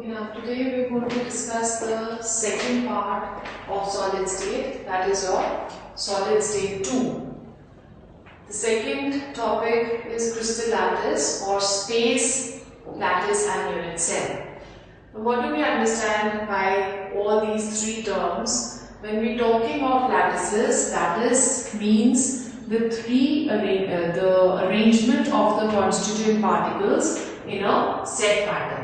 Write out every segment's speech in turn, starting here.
Today we are going to discuss the second part of solid state, that is your solid state 2. The second topic is crystal lattice or space, lattice and unit cell. Now, what do we understand by all these three terms? When we are talking of lattices, lattice means the arrangement of the constituent particles in a set pattern.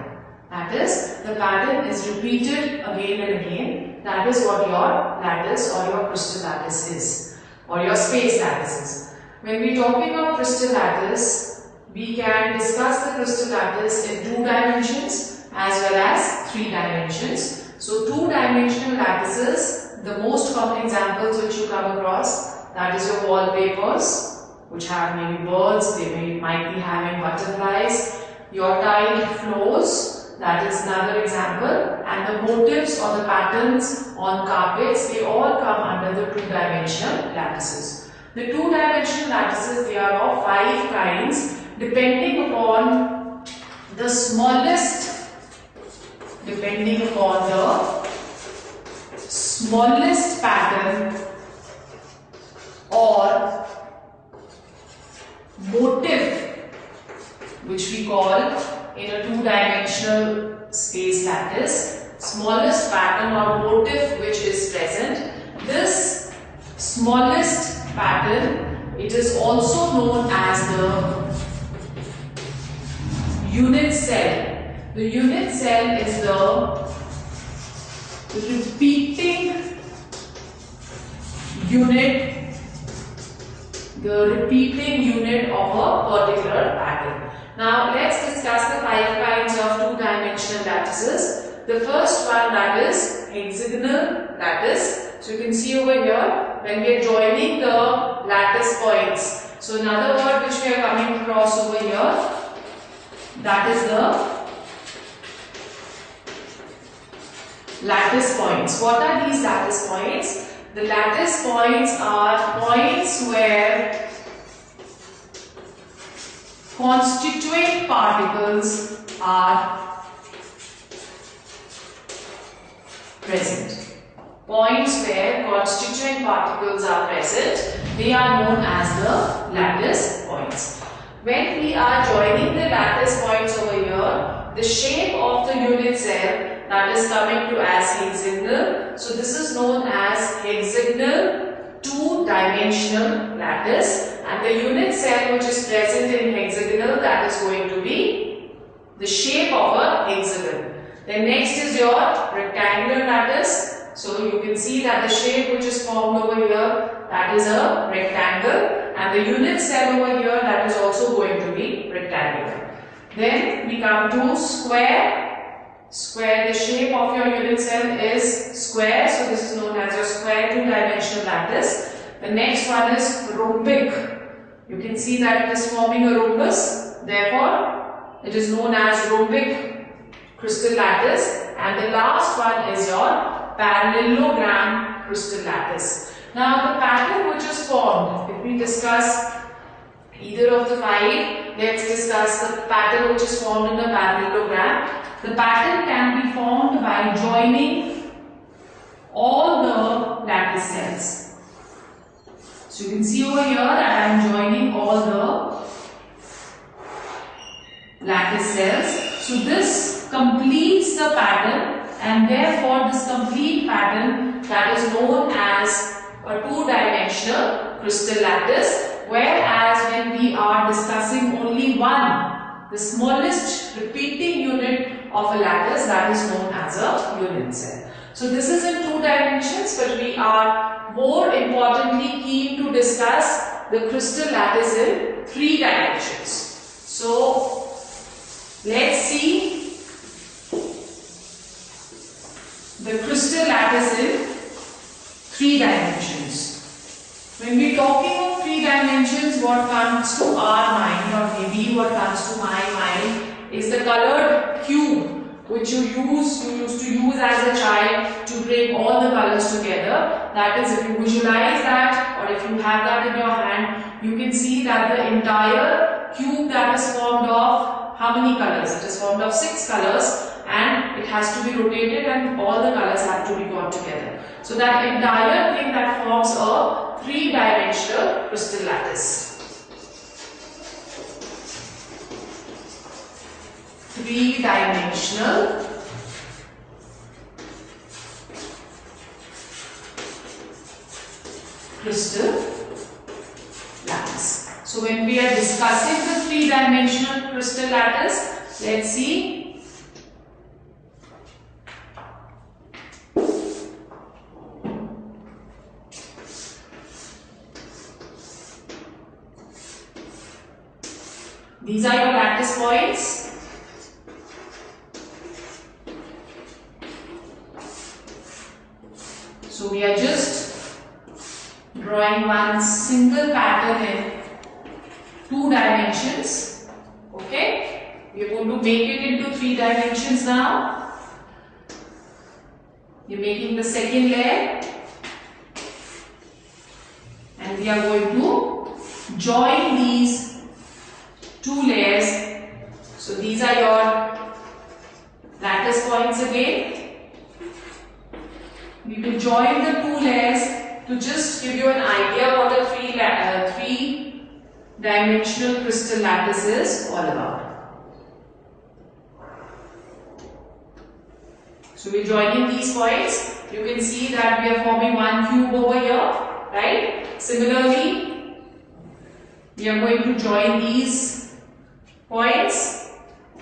That is, the pattern is repeated again and again. That is what your lattice or your crystal lattice is, or your space lattice is. When we are talking of crystal lattice, we can discuss the crystal lattice in 2 dimensions as well as 3 dimensions. So, 2-dimensional lattices, the most common examples which you come across, that is your wallpapers, which have maybe birds, might be having butterflies, your tiled floors. That is another example, and the motifs or the patterns on carpets, they all come under the 2-dimensional lattices. The 2-dimensional lattices, they are of 5 kinds depending upon the smallest pattern or motif which we call in a 2-dimensional space lattice, smallest pattern or motif which is present. This smallest pattern, it is also known as the unit cell. The unit cell is the repeating unit of a particular pattern. Now, let's discuss the 5 kinds of 2-dimensional lattices. The first one, that is hexagonal lattice. So, you can see over here when we are joining the lattice points. So, another word which we are coming across over here, that is the lattice points. What are these lattice points? The lattice points are points where constituent particles are present. Points where constituent particles are present, they are known as the lattice points. When we are joining the lattice points over here, the shape of the unit cell, that is coming to as hexagonal. So, this is known as hexagonal 2-dimensional lattice. And the unit cell which is present in hexagonal, that is going to be the shape of a hexagon. Then next is your rectangular lattice. So you can see that the shape which is formed over here, that is a rectangle, and the unit cell over here, that is also going to be rectangular. Then we come to square. Square, the shape of your unit cell is square, so this is known as your square 2-dimensional lattice. The next one is rhombic. You can see that it is forming a rhombus, therefore it is known as rhombic crystal lattice. And the last one is your parallelogram crystal lattice. Now, the pattern which is formed, if we discuss either of the 5, let's discuss the pattern which is formed in the parallelogram. The pattern can be formed by joining all the lattice cells. So, you can see over here that I am joining all the lattice cells. So, this completes the pattern, and therefore this complete pattern, that is known as a 2-dimensional crystal lattice. Whereas when we are discussing only one, the smallest repeating unit of a lattice, that is known as a unit cell. So, this is in 2 dimensions, but we are more importantly keen to discuss the crystal lattice in 3 dimensions. So, let's see the crystal lattice in 3 dimensions. When we are talking of 3 dimensions, what comes to our mind, or maybe what comes to my mind, is the colored cube which you used to use as a child to bring all the colors together. That is, if you visualize that, or if you have that in your hand, you can see that the entire cube that is formed of how many colors? It is formed of 6 colors, and it has to be rotated and all the colors have to be got together. So that entire thing that forms a three-dimensional crystal lattice. Three-dimensional crystal lattice. So when we are discussing the three-dimensional crystal lattice, let's see. These are your lattice points. So we are just drawing one single pattern in 2 dimensions. Okay, we are going to make it into 3 dimensions now. We are making the second layer, and we are going to join these 2 layers. So these are your lattice points again. We will join the 2 layers to just give you an idea what a 3-dimensional crystal lattice is all about. So we are joining these points. You can see that we are forming one cube over here, right? Similarly, we are going to join these points.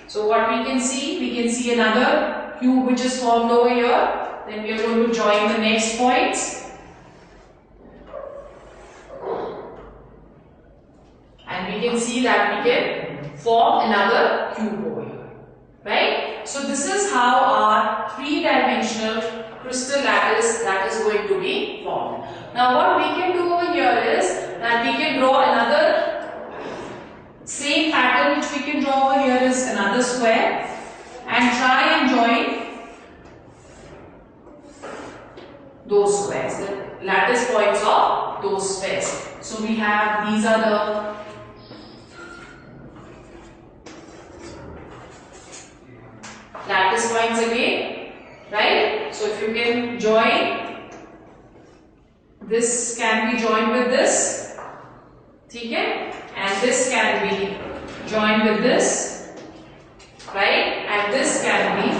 So what we can see another cube which is formed over here. Then we are going to join the next points. And we can see that we can form another cube over here. Right? So this is how our 3-dimensional crystal lattice that is going to be formed. Now what we can do over here is that we can draw another same pattern which we can draw over here is another square and try and join those squares, the lattice points of those squares. So we have, these are the lattice points again, right? So if you can join, this can be joined with this, okay? And this can be joined with this, right? And this can be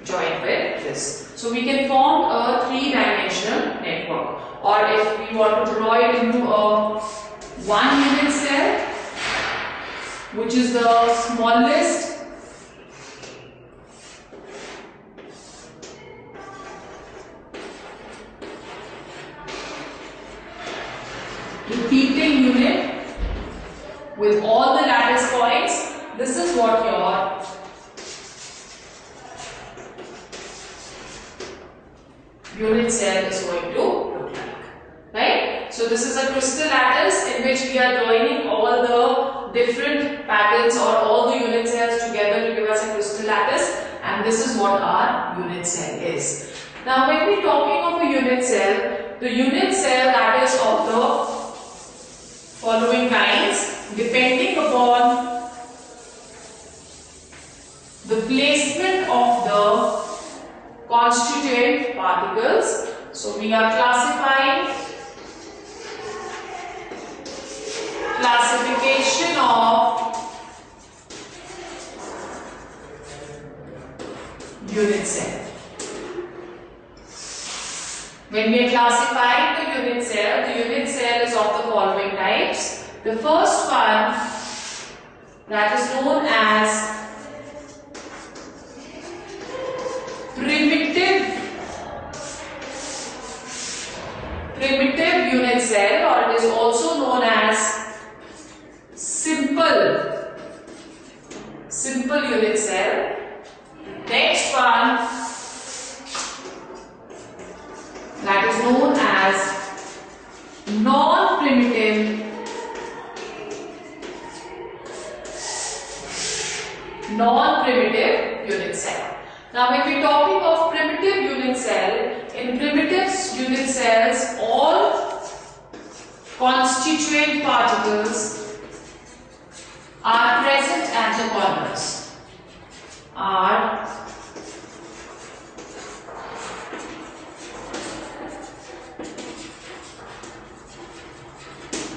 joined with this. So we can form a 3-dimensional network. Or if we want to draw it into a 1 unit cell, which is the smallest repeating unit with all the lattice points, this is what your unit cell is going to look like, right? So this is a crystal lattice in which we are joining all the different patterns or all the unit cells together to give us a crystal lattice, and this is what our unit cell is. Now when we are talking of a unit cell, the unit cell that is of the following kinds, depending upon the placement of the constituent particles. So we are classification of unit cell. When we are classifying the unit cell is of the following types. The first one, that is known as primitive unit cell, or it is also known as simple unit cell. Next one, that is known as non-primitive unit cell. Now when we are talking of primitive unit cell, in primitive unit cells all constituent particles are present at the corners. Are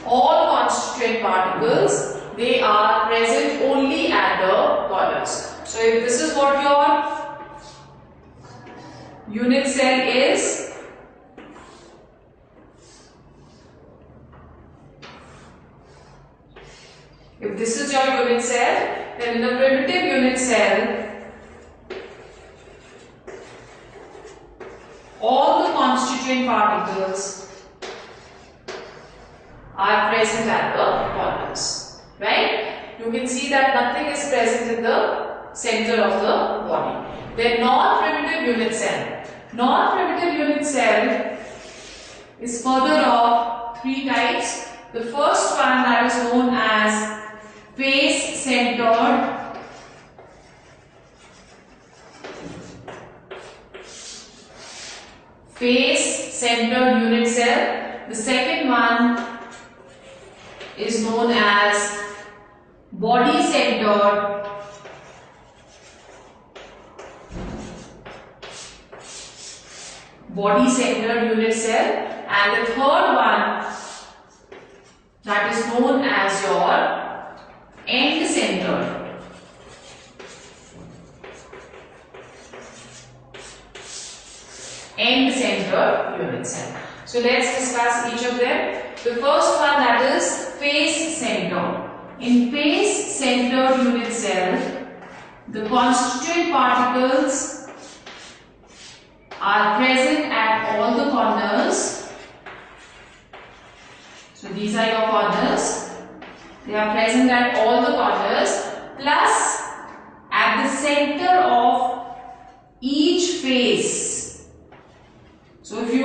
all constituent particles, they are present only at the corners. So if this is what your unit cell is, if this is your unit cell, then in the primitive unit cell, all the constituent particles are present at the corners, right? You can see that nothing is present in the center of the body. Then non-primitive unit cell. Non-primitive unit cell is further of three types. The first one that is known as face-centered unit cell. The second one is known as body-centered unit cell, and the third one that is known as your end-centered unit cell. So let's discuss each of them. The first one, that is face-centered. In face-centered unit cell, the constituent particles are present at all the corners. So these are your corners. They are present at all the corners, plus at the center of each face. So if you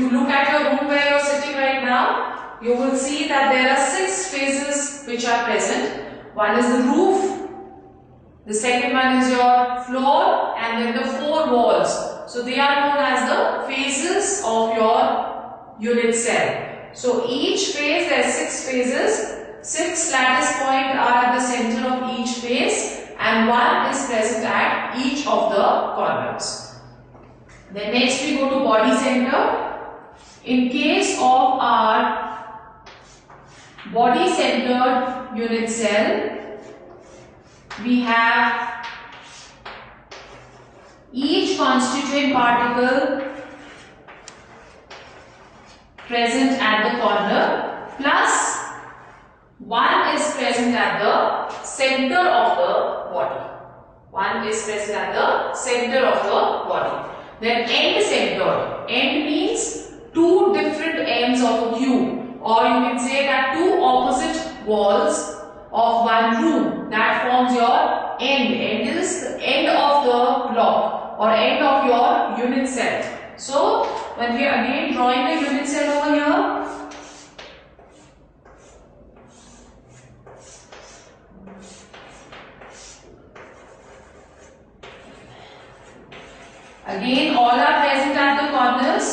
look at your room where you are sitting right now, you will see that there are 6 phases which are present. One is the roof, the second one is your floor, and then the 4 walls. So they are known as the phases of your unit cell. So each phase, there are 6 phases. 6 lattice points are at the center of each phase, and 1 is present at each of the corners. Then next we go to body center. In case of our body centered unit cell, we have each constituent particle present at the corner, plus 1 is present at the center of the body. 1 is present at the center of the body. Then end centered. End means 2 different ends of a cube, or you can say that 2 opposite walls of one room. That forms your end. End is the end of the block or end of your unit cell. So when we are again drawing the unit cell over here, again all are present at the corners.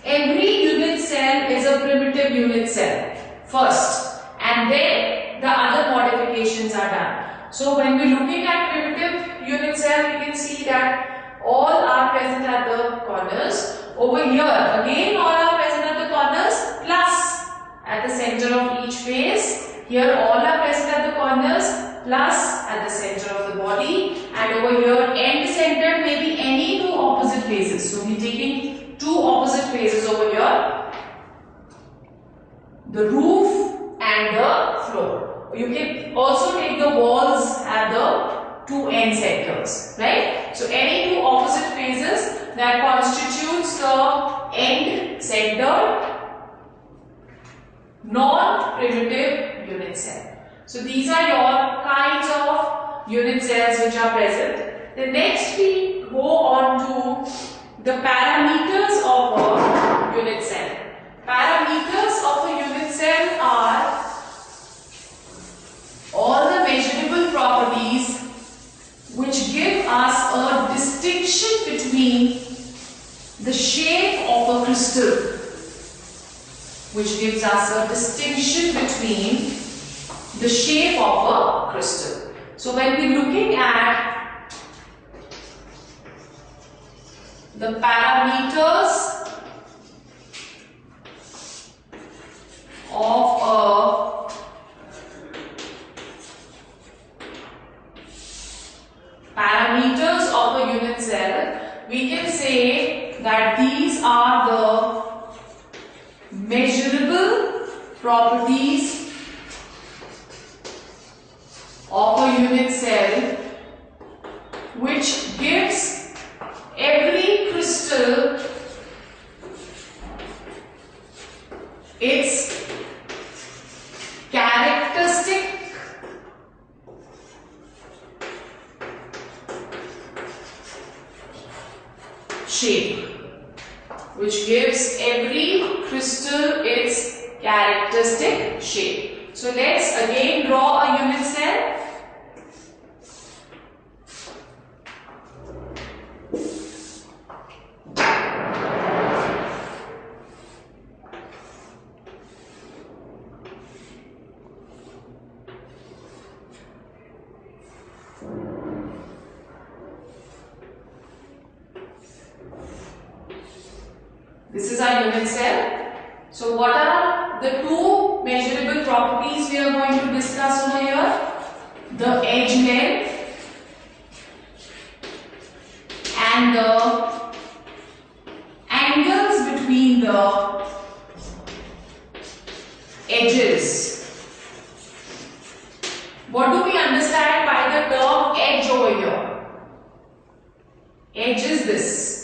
Every unit cell is a primitive unit cell first, and then the other modifications are done. So when we are looking at primitive unit cell, we can see that all are present at the corners. Over here again all are present at the corners, plus at the center of each face. Here all are present at the corners, plus at the center of the body, and over here end centered may be any 2 opposite faces. So we are taking 2 opposite faces over here, the roof and the floor. You can also take the walls at the 2 end centers, right? So any 2 opposite faces that constitutes the end centered non-primitive unit cell. So these are your kinds of unit cells which are present. The next we go on to the parameters of a unit cell. Parameters of a unit cell are all the measurable properties which give us a distinction between the shape of a crystal, which gives us a distinction between the shape of a crystal. So when we're looking at the parameters of a unit cell, we can say that these are the measurable properties of a unit cell, which gives every crystal its characteristic shape, which gives every crystal its characteristic shape. So let's again draw a unit cell. This is our unit cell. So what are the two measurable properties we are going to discuss over here? The edge length and the angles between the edges. What do we understand by the term edge over here? Edge is this.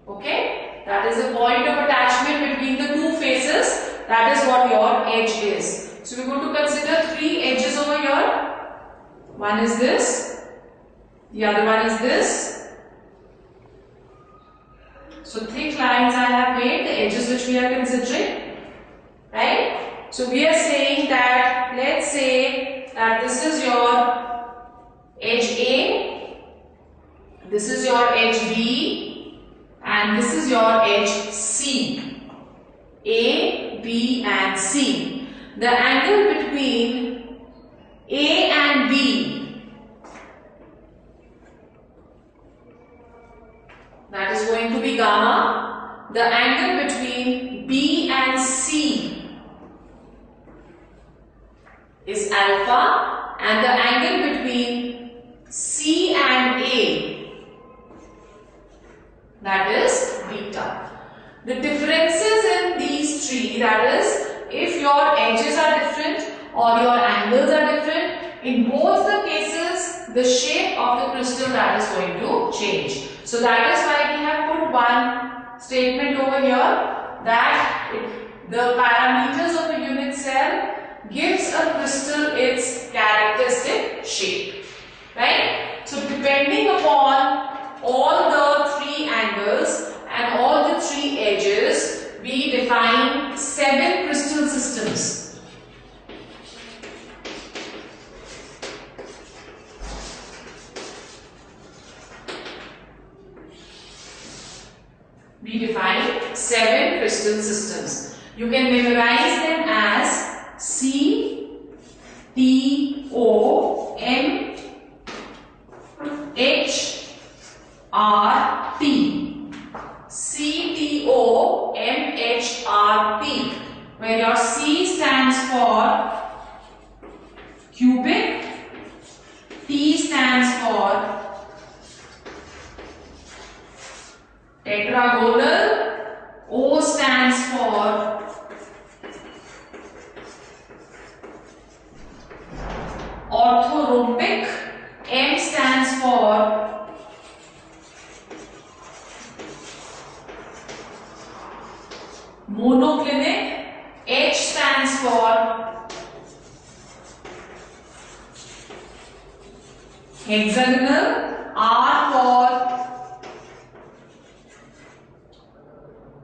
Okay, that is a point of attachment between the two faces. That is what your edge is. So we are going to consider three edges over here. One is this, the other one is this. So thick lines I have made, the edges which we are considering, right? So we are saying that, let's say that this is your edge A, this is your edge B, and this is your edge C. A, B and C. The angle between A and B, that is going to be gamma. The angle between B and C is alpha, and the angle between C and A, that is beta. The differences in these three, that is, if your edges are different or your angles are different, in both the cases, the shape of the crystal that is going to change. So that is why we have put one statement over here that the parameters of a unit cell gives a crystal its characteristic shape, right? So depending upon all the three angles and all the three edges, we define 7 crystal systems. We define 7 crystal systems. You can memorize them as C, T, O, M, H, R, T. C, T, O, M, H, R, T. Where your C stands for cubic, T stands for tetragonal, O stands for orthorhombic, M stands for monoclinic, H stands for hexagonal, R for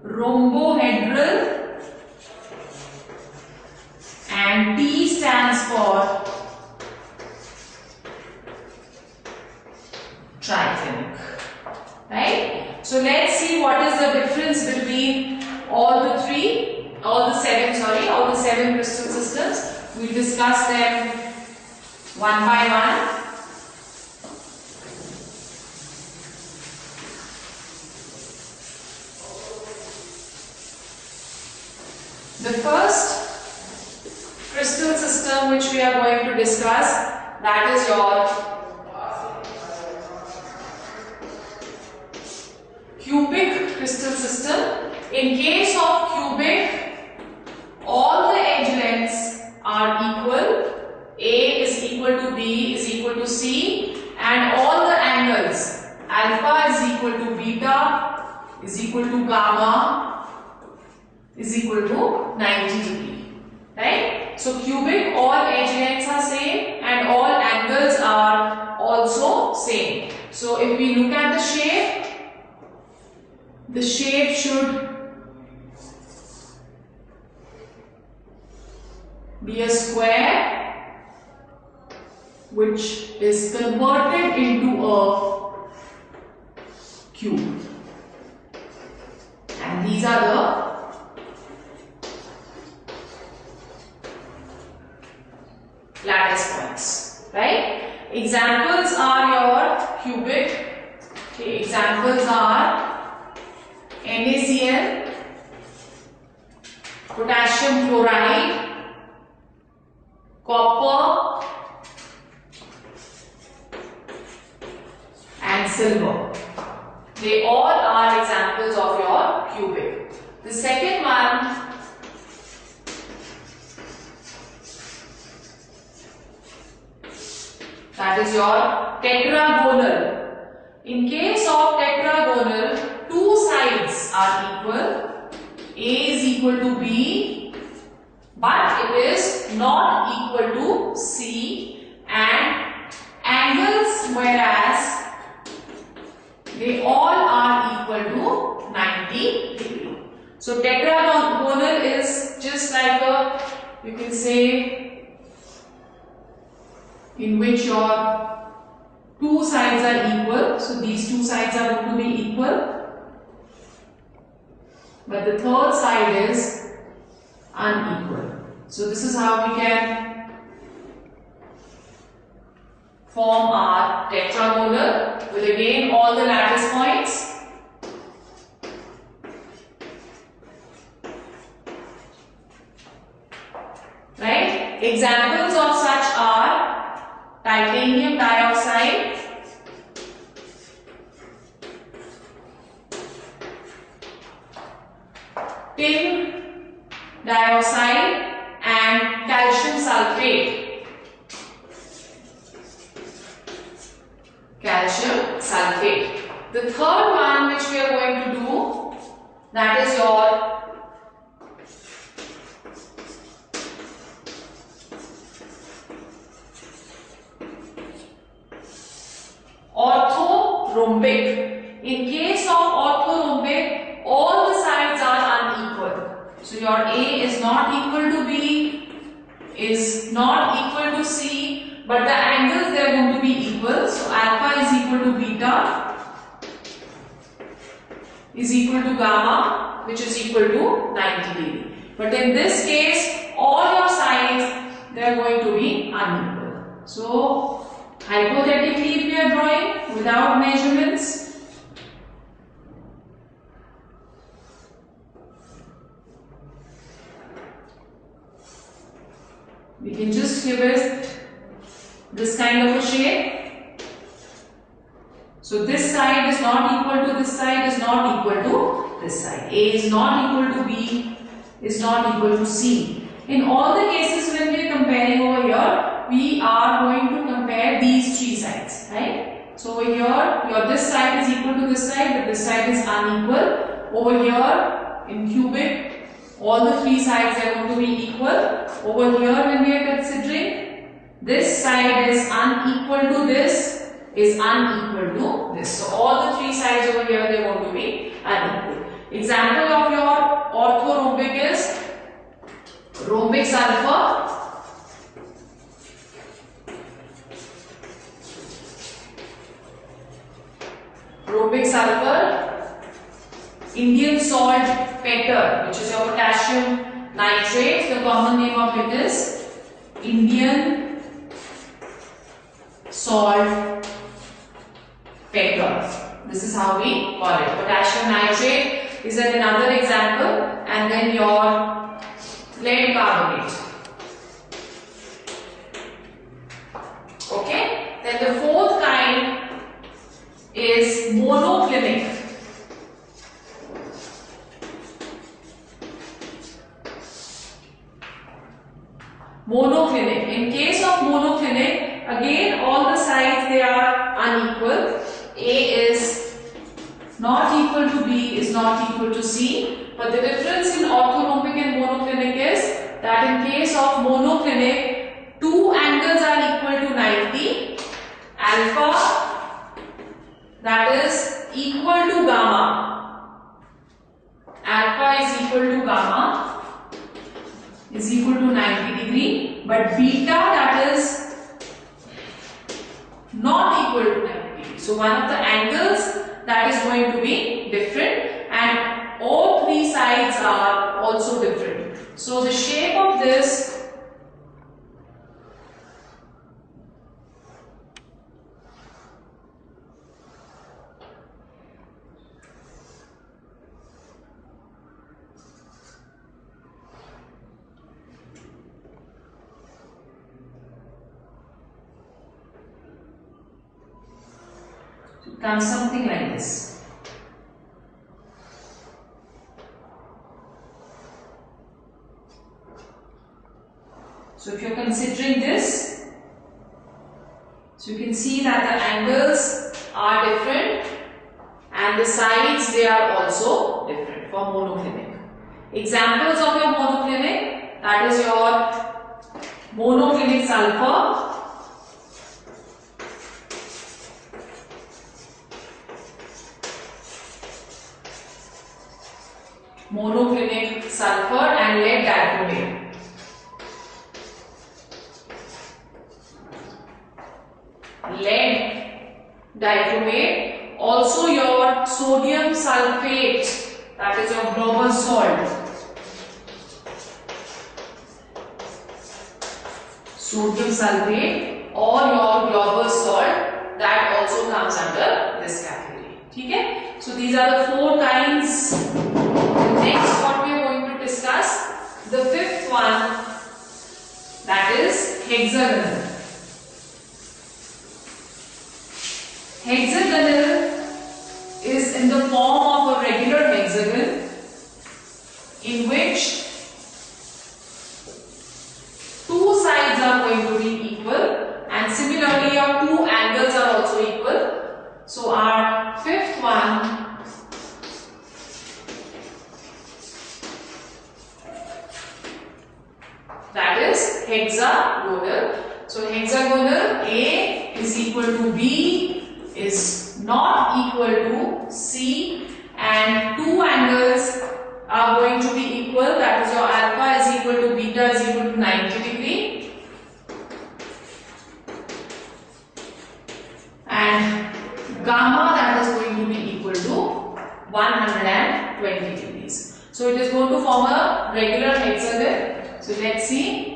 rhombohedral, and T stands for triclinic, right? So let's see what is the difference between all the seven crystal systems. We'll discuss them one by one. The first crystal system which we are going to discuss, that is your cubic crystal system. In case of cubic, all the edge lengths are equal. A is equal to B is equal to C, and all the angles, alpha is equal to beta is equal to gamma is equal to 90 degree, right? So cubic, all edge lengths are same and all angles are also same. So if we look at the shape should be a square which is converted into a cube, and these are the lattice points, right? Examples are your cubic. Okay, examples are NaCl, potassium chloride, copper and silver. They all are examples of your cubic. The second one, that is your tetragonal. In case of tetragonal, two sides are equal. A is equal to B, but it is not equal to C, and angles, whereas they all are equal to 90 degree. So tetragonal is just like a, you can say, in which your two sides are equal. So these two sides are going to be equal, but the third side is unequal. So this is how we can form our tetragonal with again all the lattice points. Right? Examples of such are titanium dioxide, tin dioxide and calcium sulfate. Calcium sulfate. The third one which we are going to do, that is your orthorhombic. In case of orthorhombic, all the sides are unequal. So your A is not equal to B, is not equal to C, but the angles they are going to be equal. So alpha is equal to beta is equal to gamma, which is equal to 90 degree. But in this case, all your sides they are going to be unequal. So hypothetically, if we are drawing without measurements, we can just give it this kind of a shape. So this side is not equal to this side, is not equal to this side. A is not equal to B, is not equal to C. In all the cases when we are comparing over here, we are going to compare these three sides, right? So over here, your this side is equal to this side, but this side is unequal. Over here, in cubic, all the three sides are going to be equal. Over here, when we are considering, this side is unequal to this, is unequal to this. So all the three sides over here, they are going to be unequal. Example of your orthorhombic is rhombic sulfur, rhombic sulfur, Indian salt petter, which is your potassium nitrate. The common name of it is Indian salt petter. This is how we call it. Potassium nitrate is another example, and then your lead carbonate. Okay, then the fourth kind is monoclinic. Monoclinic. In case of monoclinic, again all the sides they are unequal. A is not equal to B, is not equal to C. But the difference in orthorhombic and monoclinic is that in case of monoclinic, two angles are equal to 90. Alpha, that is equal to gamma. Alpha is equal to gamma, is equal to 90 degree, but beta, that is not equal to 90 degree. So one of the angles that is going to be different, and all three sides are also different. So the shape of this comes something like this. So if you are considering this, so you can see that the angles are different and the sides they are also different for monoclinic. Examples of your monoclinic, that is your monoclinic sulfur, monoclinic sulfur and lead dichromate. Lead dichromate, also your sodium sulfate, that is your global salt. Sodium sulfate or your global salt, that also comes under this category. Okay? So these are the four kinds. Next, what we are going to discuss, the fifth one, that is hexagonal. Hexagonal is in the form of a regular hexagon in which two sides are going to be equal, and similarly your two angles are also equal. So our fifth one, that is hexagonal. So hexagonal, A is equal to B is not equal to C, and two angles are going to be equal, that is your alpha is equal to beta is equal to 90 degree and gamma, that is going to be equal to 120 degrees. So it is going to form a regular hexagon. So let's see.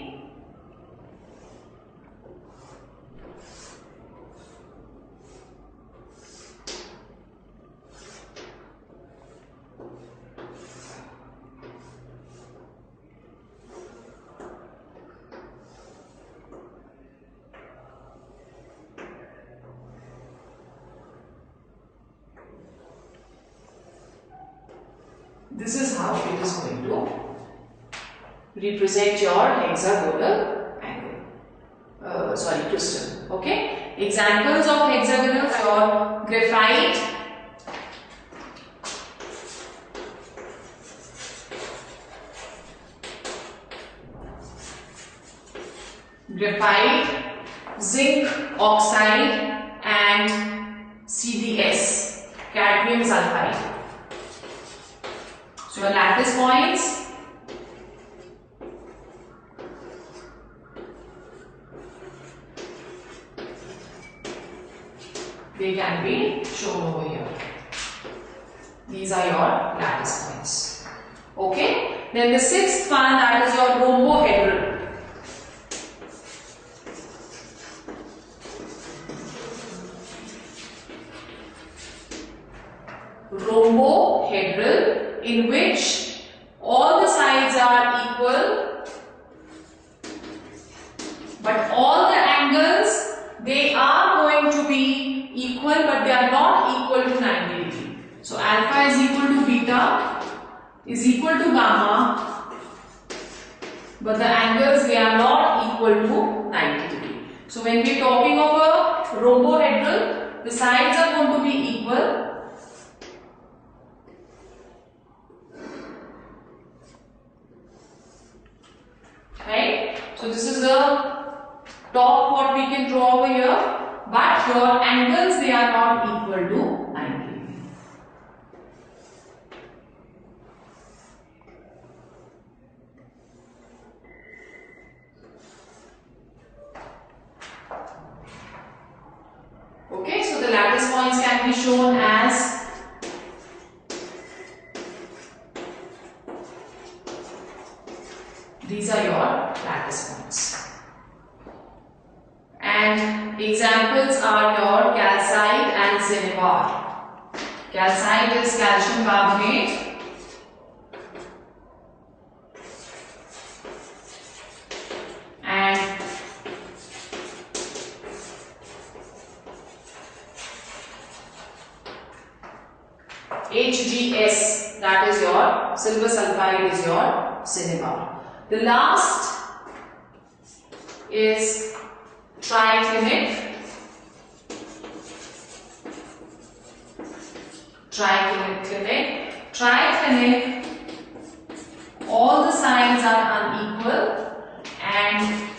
This is how it is going to represent your hexagonal angle. Crystal. Okay. Examples of hexagonal are graphite, zinc oxide, and CdS, cadmium sulfide. So your lattice points, they can be shown over here. These These are your lattice points. Okay. Then the sixth one, that is your rhombohedral. Rhombohedral, in which all the sides are equal, but all the angles, they are going to be equal, but they are not equal to 90 degree. So alpha is equal to beta is equal to gamma, but the angles, they are not equal to 90 degree. So when we are talking of a rhombohedral, the sides are going to be equal. Right? So this is the top what we can draw over here, but your angles, they are not equal to 90 degree. Okay, so the lattice points can be shown as these are your lattice points. And examples are your calcite and cinnabar. Calcite is calcium carbonate. And HGS, that is your silver sulfide, is your cinnabar. The last is triclinic. Triclinic, all the sides are unequal and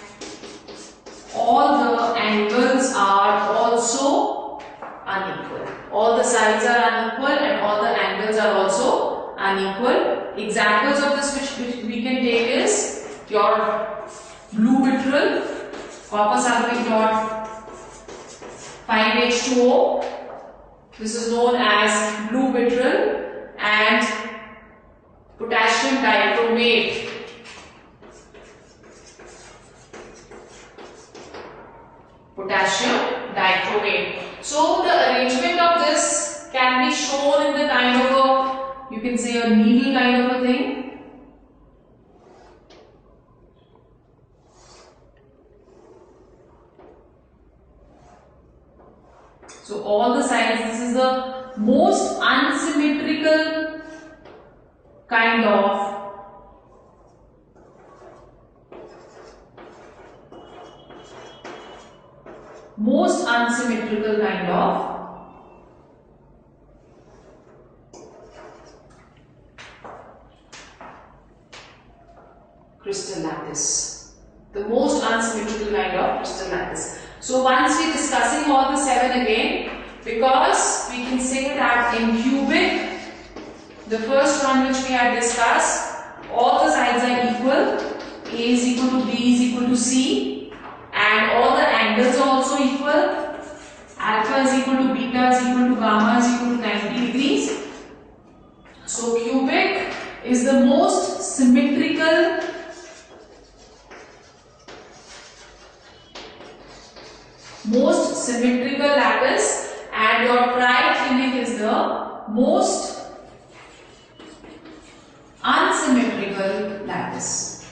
all the angles are also unequal. All the sides are unequal and all the angles are also unequal. Examples of this which we can take is your blue vitriol, copper sulfate dot 5H2O. This is known as blue vitriol, and potassium dichromate. So the arrangement of this can be shown in the kind of a, you can say, a needle kind of a thing. So all the sides, this is the most unsymmetrical kind of crystal lattice. The most unsymmetrical kind of crystal lattice. So once we are discussing all the 7 again, because we can say that in cubic, the first one which we had discussed, all the sides are equal. A is equal to B is equal to C, and all the angles are also equal. Alpha is equal to beta is equal to gamma is equal to 90 degrees. So cubic is the most symmetrical lattice, and your triclinic is the most unsymmetrical lattice.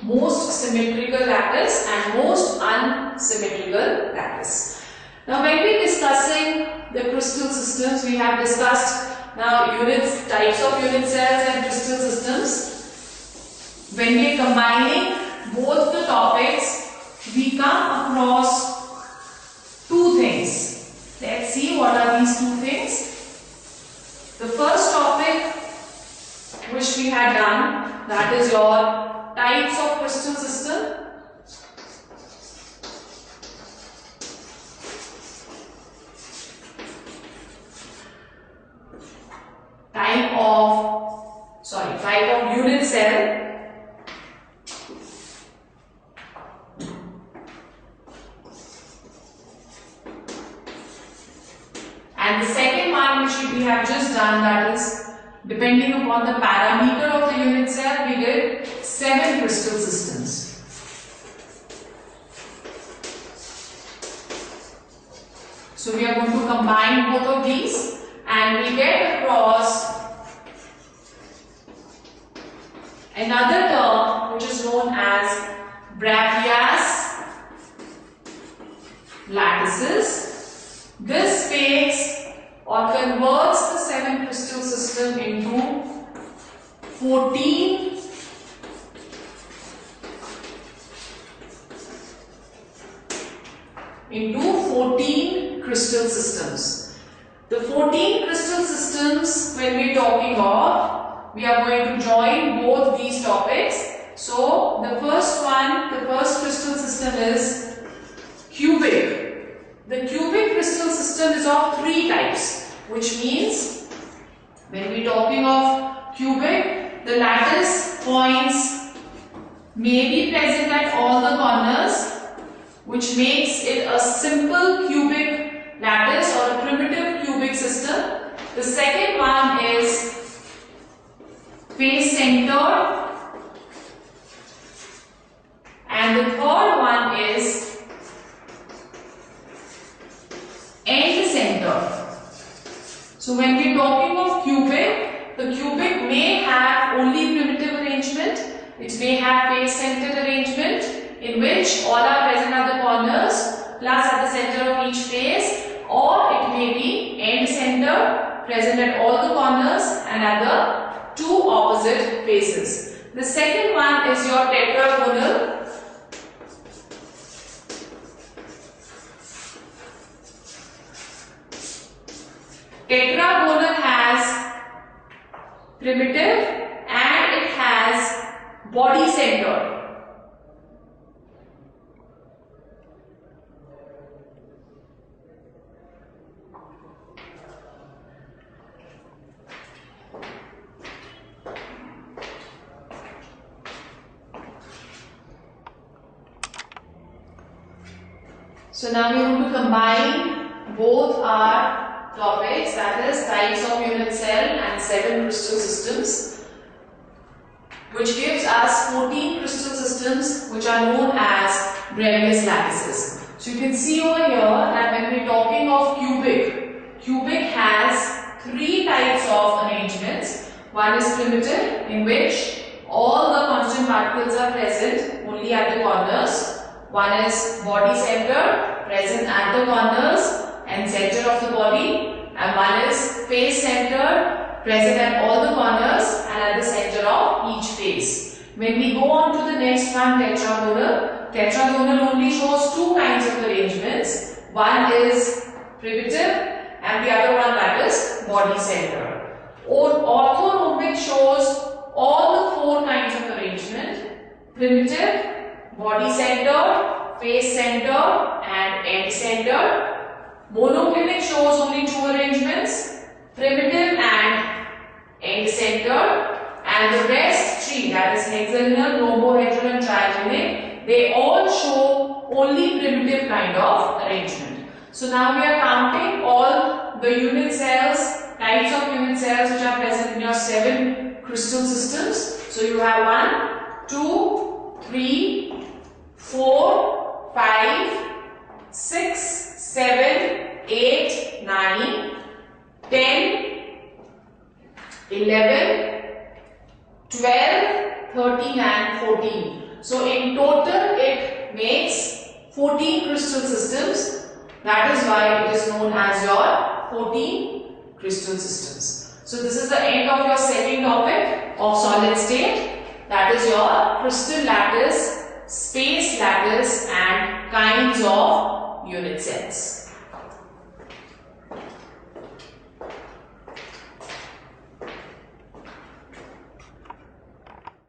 Most symmetrical lattice and most unsymmetrical lattice. Now when we are discussing the crystal systems, we have discussed now units, types of unit cells and crystal systems. When we are combining both the topics, we come across 2 things. Let's see what are these 2 things. The first topic which we had done, that is your types of crystal system. Type of unit cell. And the second one which we have just done, that is depending upon the parameter of the unit cell, we did 7 crystal systems. So we are going to combine both of these and we get across another term which is known as breccias lattices. This takes or converts the 7 crystal system into 14 crystal systems. The 14 crystal systems, when we are talking of, we are going to join both these topics. So the first one, the first crystal system is cubic. The cubic crystal system is of 3 types, which means when we are talking of cubic, the lattice points may be present at all the corners, which makes it a simple cubic lattice or a primitive cubic system. The second one is face centered, and the third one is end centered. So when we are talking of cubic, the cubic may have only primitive arrangement, it may have face centered arrangement in which all are present at the corners plus at the center of each face, or it may be end centered, present at all the corners and at the 2 opposite faces. The second one is your tetragonal. Tetragonal has primitive and it has body centered. So now we are going to combine both our topics, that is types of unit cell and 7 crystal systems, which gives us 14 crystal systems which are known as Breccias lattices. So you can see over here that when we are talking of cubic, cubic has 3 types of arrangements. One is primitive, in which all the constant particles are present only at the corners. One is body center, present at the corners and center of the body, and one is face center, present at all the corners and at the center of each face. When we go on to the next one, tetragonal, tetragonal only shows 2 kinds of arrangements. One is primitive and the other one, that is body center. Orthorhombic shows all the 4 kinds of arrangement: primitive, body centered, face centered and end centered. Monoclinic shows only 2 arrangements: primitive and end centered, and the rest 3, that is hexagonal, rhombohedral and trigonic, they all show only primitive kind of arrangement. So now we are counting all the unit cells, types of unit cells which are present in your 7 crystal systems. So you have 1, 2, 3, 4, 5, 6, 7, 8, 9, 10, 11, 12, 13 and 14. So in total it makes 14 crystal systems. That is why it is known as your 14 crystal systems. So this is the end of your second topic of solid state. That is your crystal lattice, space lattice and kinds of unit cells.